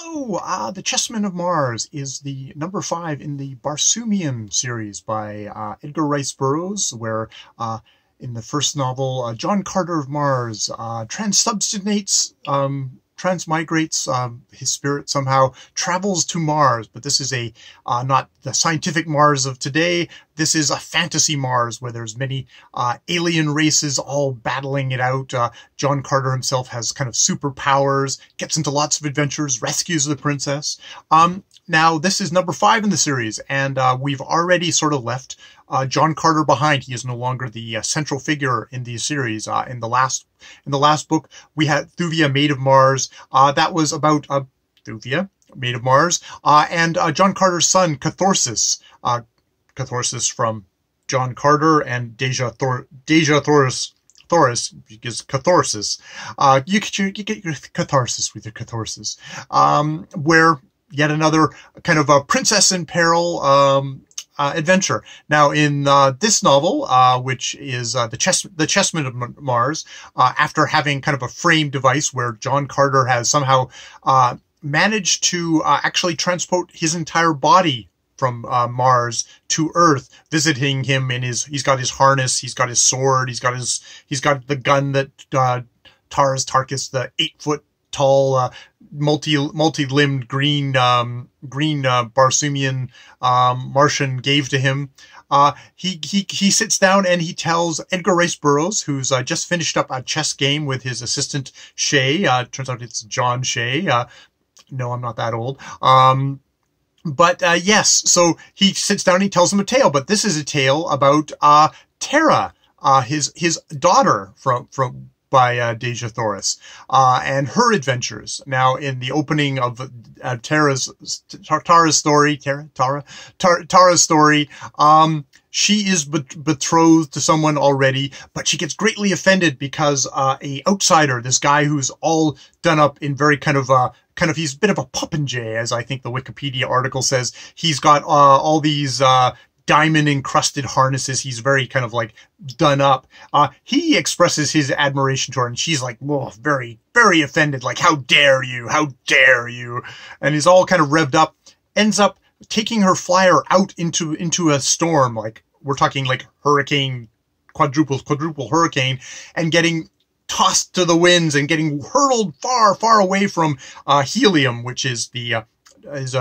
Hello! The Chssmn of Mars is the number 5 in the Barsoomian series by Edgar Rice Burroughs, where in the first novel, John Carter of Mars transmigrates, his spirit somehow travels to Mars, but this is not the scientific Mars of today. This is a fantasy Mars where there's many alien races all battling it out. John Carter himself has kind of superpowers, gets into lots of adventures, rescues the princess. Now, this is number 5 in the series, and we've already sort of left John Carter behind. He is no longer the central figure in the series. In the last book, we had Thuvia, Maid of Mars. That was about Thuvia, Maid of Mars, and John Carter's son, Catharsis. Catharsis from John Carter and Deja Thoris, because catharsis. You get your catharsis with your catharsis. Where yet another kind of a princess in peril adventure. Now, in this novel, which is the Chssmn of Mars, after having kind of a frame device where John Carter has somehow managed to actually transport his entire body from Mars to Earth, visiting him in he's got his harness, he's got his sword, he's got the gun that Tarkus, the 8-foot tall, multi-limbed green Barsoomian Martian, gave to him. He sits down and he tells Edgar Rice Burroughs, who's just finished up a chess game with his assistant Shay. Turns out it's John Shay. No, I'm not that old. But yes, so he sits down and he tells him a tale, but this is a tale about Tara, his daughter by Deja Thoris, and her adventures. Now, in the opening of Tara's story, Tara's story, she is betrothed to someone already, but she gets greatly offended because a outsider, this guy who's all done up in very he's a bit of a popinjay, as I think the Wikipedia article says. He's got all these diamond encrusted harnesses. He's very kind of like done up. He expresses his admiration to her, and she's like, whoa, very, very offended. Like, how dare you? How dare you? And he's all kind of revved up, ends up taking her flyer out into a storm. Like, we're talking like hurricane, quadruple hurricane, and getting tossed to the winds and getting hurled far, far away from Helium, which is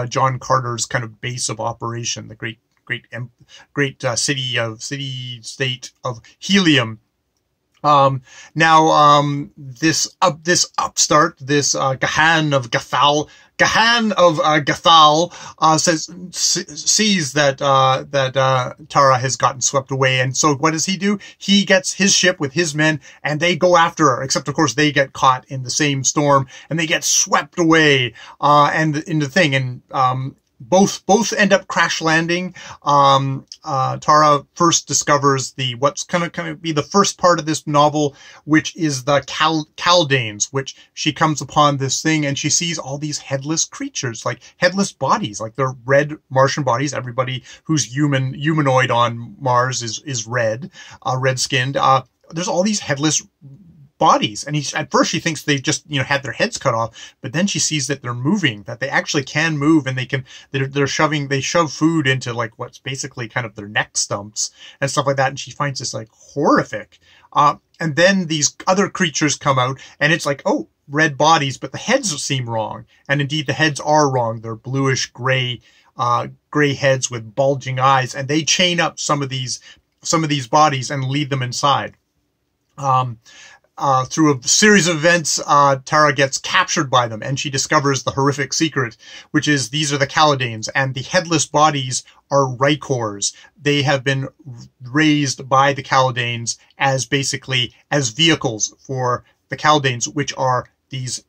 John Carter's kind of base of operation, the great city-state of Helium. This upstart, this Gahan of Gathal, sees that Tara has gotten swept away, and so what does he do? He gets his ship with his men, and they go after her, except of course they get caught in the same storm, and they get swept away, and in the thing, and both end up crash landing. Tara first discovers what's kind of be the first part of this novel, which is the Kaldanes, which she comes upon this thing and she sees all these headless creatures, like headless bodies, like they're red Martian bodies. Everybody who's humanoid on Mars is red skinned. There's all these headless bodies, and at first she thinks they've just had their heads cut off, but then she sees that they're moving, that they actually can move, and they shove food into like what's basically kind of their neck stumps and stuff like that, and she finds this like horrific. And then these other creatures come out, and it's like, oh, red bodies, but the heads seem wrong, and indeed the heads are wrong. They're bluish gray heads with bulging eyes, and they chain up some of these bodies and lead them inside. Through a series of events, Tara gets captured by them, and she discovers the horrific secret, which is these are the Kaldanes, and the headless bodies are Rykors. They have been raised by the Kaldanes as vehicles for the Kaldanes, which are these,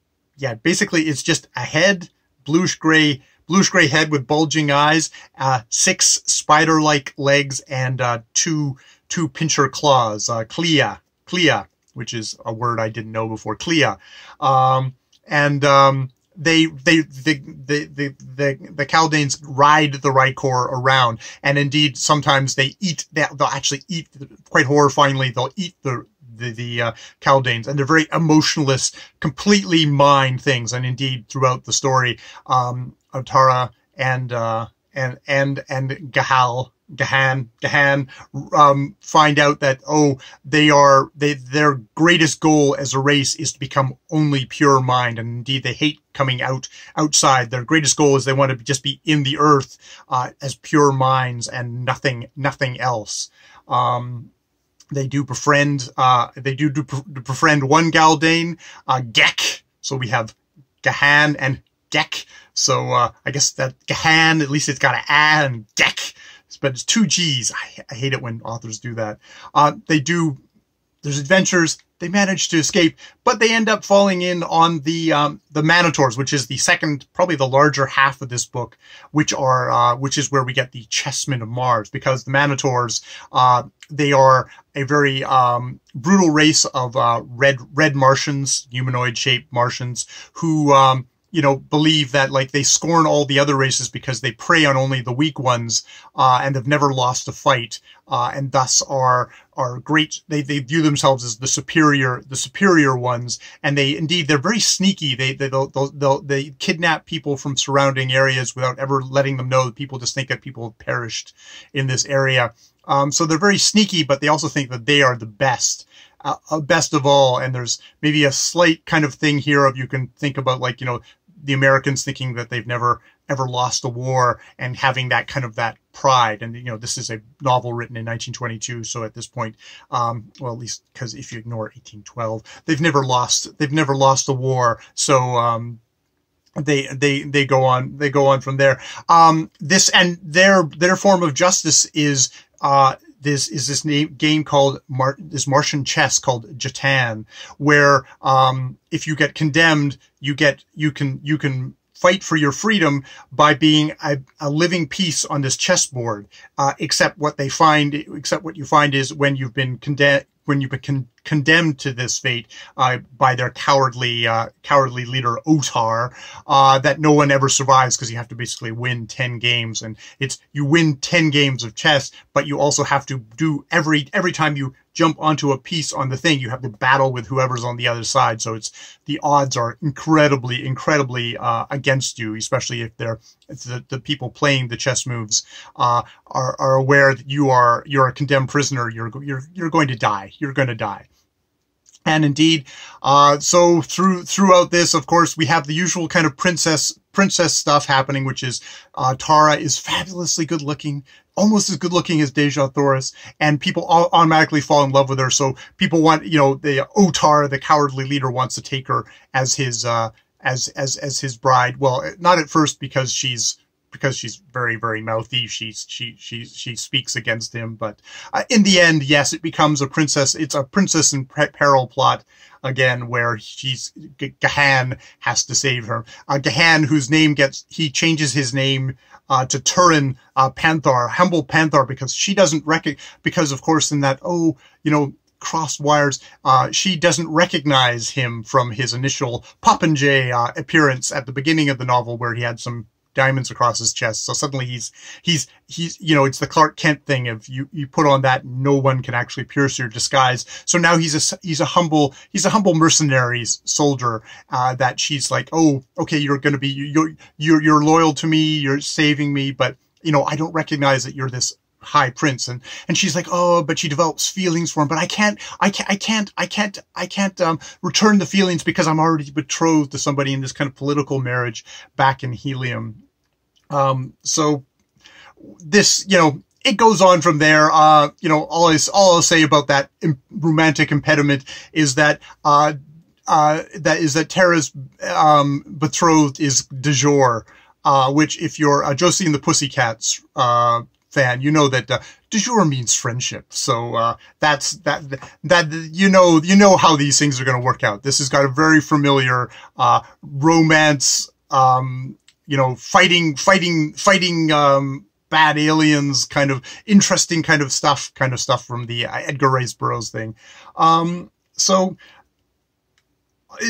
basically it's just a head, bluish gray head with bulging eyes, 6 spider-like legs, and two pincher claws, clia, which is a word I didn't know before, clia. The Kaldanes ride the Rykor around, and indeed sometimes they'll actually eat, quite horrifyingly, they'll eat Kaldanes, and they're very emotionless, completely mind things. And indeed, throughout the story, Tara and Gahan find out that, their greatest goal as a race is to become only pure mind, and indeed they hate coming outside. Their greatest goal is they want to just be in the earth as pure minds and nothing else. They do befriend one Galdane, Gek. So we have Gahan and Gek. So I guess that Gahan, at least it's got an A, and Gek, but it's 2 G's. I hate it when authors do that. There's adventures. They manage to escape, but they end up falling in on the Manitors, which is the second, probably the larger half of this book, which is where we get the Chssmn of Mars, because the Manitors, they are a very brutal race of red Martians, humanoid-shaped Martians, who believe that, like, they scorn all the other races because they prey on only the weak ones, and have never lost a fight, and thus are great. They view themselves as the superior ones, and they're very sneaky. They kidnap people from surrounding areas without ever letting them know. People just think that people have perished in this area. So they're very sneaky, but they also think that they are the best. Best of all. And there's maybe a slight kind of thing here of, you can think about, like, the Americans thinking that they've never ever lost a war and having that kind of that pride. And, this is a novel written in 1922. So at this point, well, at least because if you ignore 1812, they've never lost a war. So, they go on from there. This, and their form of justice is, this game called this Martian chess called Jatan, where if you get condemned, you can fight for your freedom by being a living piece on this chessboard. Except what you find is when you've been condemned to this fate by their cowardly leader Otar, that no one ever survives, because you have to basically win 10 games, and you win 10 games of chess, but you also have to do every time you jump onto a piece on the thing, you have to battle with whoever's on the other side. So the odds are incredibly against you, especially if the people playing the chess moves are aware that you're a condemned prisoner. You're going to die. You're going to die. And indeed, so throughout this, of course, we have the usual kind of princess stuff happening, which is Tara is fabulously good looking, almost as good looking as Dejah Thoris, and people automatically fall in love with her. So people want, the Otar, the cowardly leader, wants to take her as his his bride. Well, not at first, because she's very, very mouthy. She speaks against him, but in the end, yes, it becomes a princess. It's a princess in peril plot again, where Gahan has to save her. Gahan, whose name he changes his name to Turin Panthar, humble Panthar, because she doesn't because of course in that crossed wires, she doesn't recognize him from his initial Popinjay appearance at the beginning of the novel, where he had some diamonds across his chest. So suddenly he's it's the Clark Kent thing of you put on that, no one can actually pierce your disguise. So now he's a humble mercenary soldier, that she's like, oh, okay, you're loyal to me, you're saving me, but I don't recognize that you're this high prince. And she's like, oh, but she develops feelings for him, but I can't return the feelings because I'm already betrothed to somebody in this kind of political marriage back in Helium. So this, it goes on from there. All I'll say about that romantic impediment is that, Tara's, betrothed is de jour, which, if you're Josie and the Pussycats, fan, that de jour means friendship. So that's how these things are going to work out. This has got a very familiar romance, fighting bad aliens, kind of interesting kind of stuff from the Edgar Rice Burroughs thing. So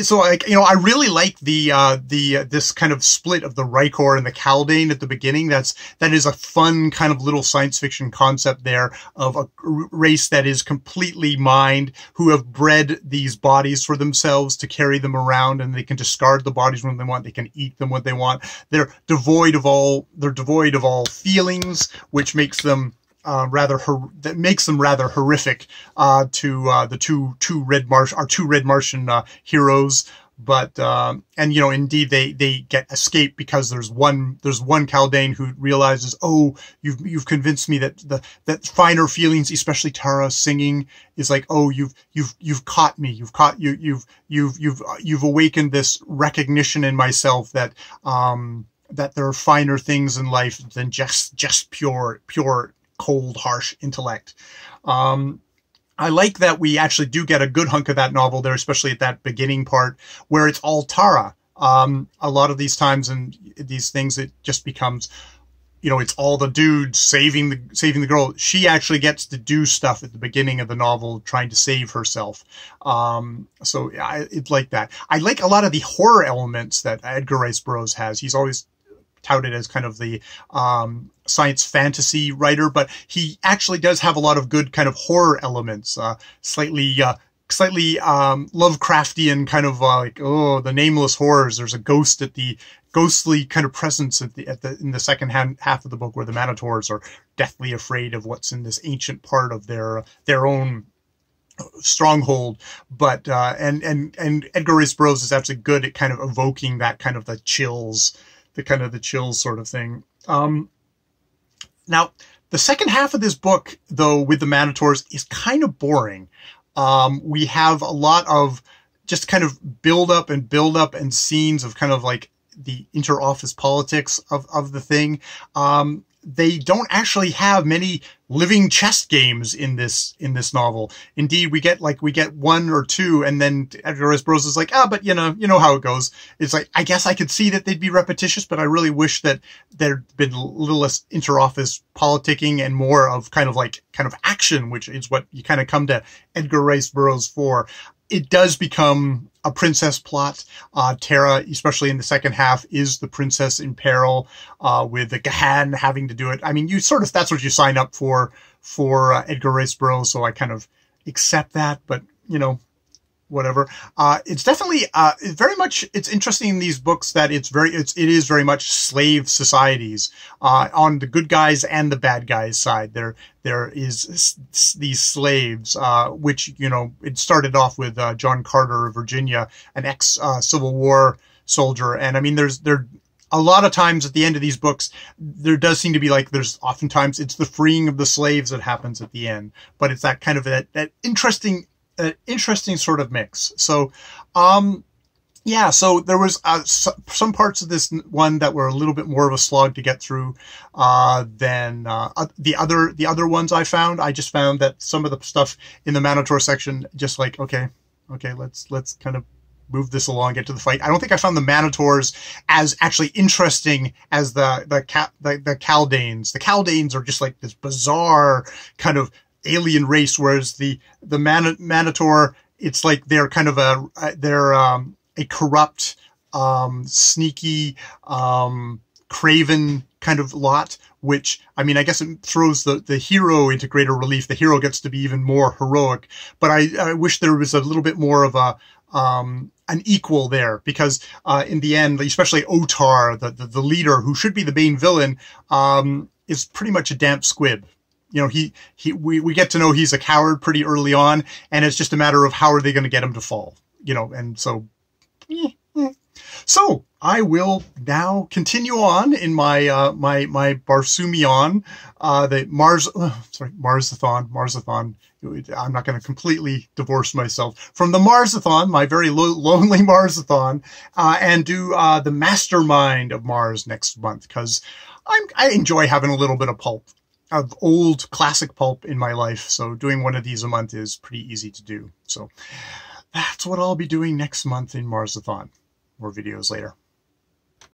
So, like, I really like this kind of split of the Rykor and the Kaldane at the beginning. That is a fun kind of little science fiction concept there of a race that is completely mind, who have bred these bodies for themselves to carry them around, and they can discard the bodies when they want. They can eat them when they want. They're devoid of all feelings, which makes them rather horrific to the two Red Martian heroes. But and indeed they get escape because there's one Kaldane who realizes, oh, you've convinced me that finer feelings, especially Tara singing, is like, oh, you've caught me, you've awakened this recognition in myself that there are finer things in life than just pure cold, harsh intellect. I like that we actually do get a good hunk of that novel there, especially at that beginning part where it's all Tara. A lot of these times in these things, it just becomes, it's all the dude saving the girl. She actually gets to do stuff at the beginning of the novel, trying to save herself. So it's like that. I like a lot of the horror elements that Edgar Rice Burroughs has. He's always touted as kind of the science fantasy writer, but he actually does have a lot of good kind of horror elements, slightly Lovecraftian kind of like, oh, the nameless horrors. There's a ghostly kind of presence in the second half of the book, where the Manitors are deathly afraid of what's in this ancient part of their own stronghold. But and Edgar Rice Burroughs is absolutely good at kind of evoking that kind of the chills sort of thing. Now, the second half of this book, though, with the Manitors, is kind of boring. We have a lot of just kind of build up and scenes of kind of like the inter-office politics of the thing. They don't actually have many living chess games in this novel. Indeed, we get one or two, and then Edgar Rice Burroughs is like, but you know how it goes. It's like, I guess I could see that they'd be repetitious, but I really wish that there'd been a little less inter-office politicking and more of kind of action, which is what you kind of come to Edgar Rice Burroughs for. It does become a princess plot. Tara, especially in the second half, is the princess in peril, with the Gahan having to do it. I mean, that's what you sign up for Edgar Rice Burroughs, so I kind of accept that, but, whatever. It's definitely, it's interesting in these books that it is very much slave societies, on the good guys and the bad guys side. There is these slaves, which, it started off with, John Carter of Virginia, an ex-Civil War soldier. And I mean, there a lot of times at the end of these books, there does seem to be there's oftentimes it's the freeing of the slaves that happens at the end, but it's that kind of that interesting sort of mix. So, yeah, so there was some parts of this one that were a little bit more of a slog to get through than the other ones I found. I just found that some of the stuff in the Manitor section, just like, okay, let's kind of move this along, get to the fight. I don't think I found the Manitors as actually interesting as the Kaldanes. The Kaldanes are just like this bizarre kind of alien race, whereas the Manitor, it's like they're kind of a corrupt, sneaky, craven kind of lot, which, I mean, I guess it throws the hero into greater relief. The hero gets to be even more heroic, but I wish there was a little bit more of an equal there, because in the end, especially Otar, the leader, who should be the main villain, is pretty much a damp squib. We get to know he's a coward pretty early on, and it's just a matter of how are they going to get him to fall, and so. So I will now continue on in my my Barsoomion, the Marsathon. I'm not going to completely divorce myself from the Marsathon, my very lonely Marsathon, and do the Mastermind of Mars next month, because I enjoy having a little bit of pulp, of old classic pulp in my life. So doing one of these a month is pretty easy to do. So that's what I'll be doing next month in Marsathon. More videos later.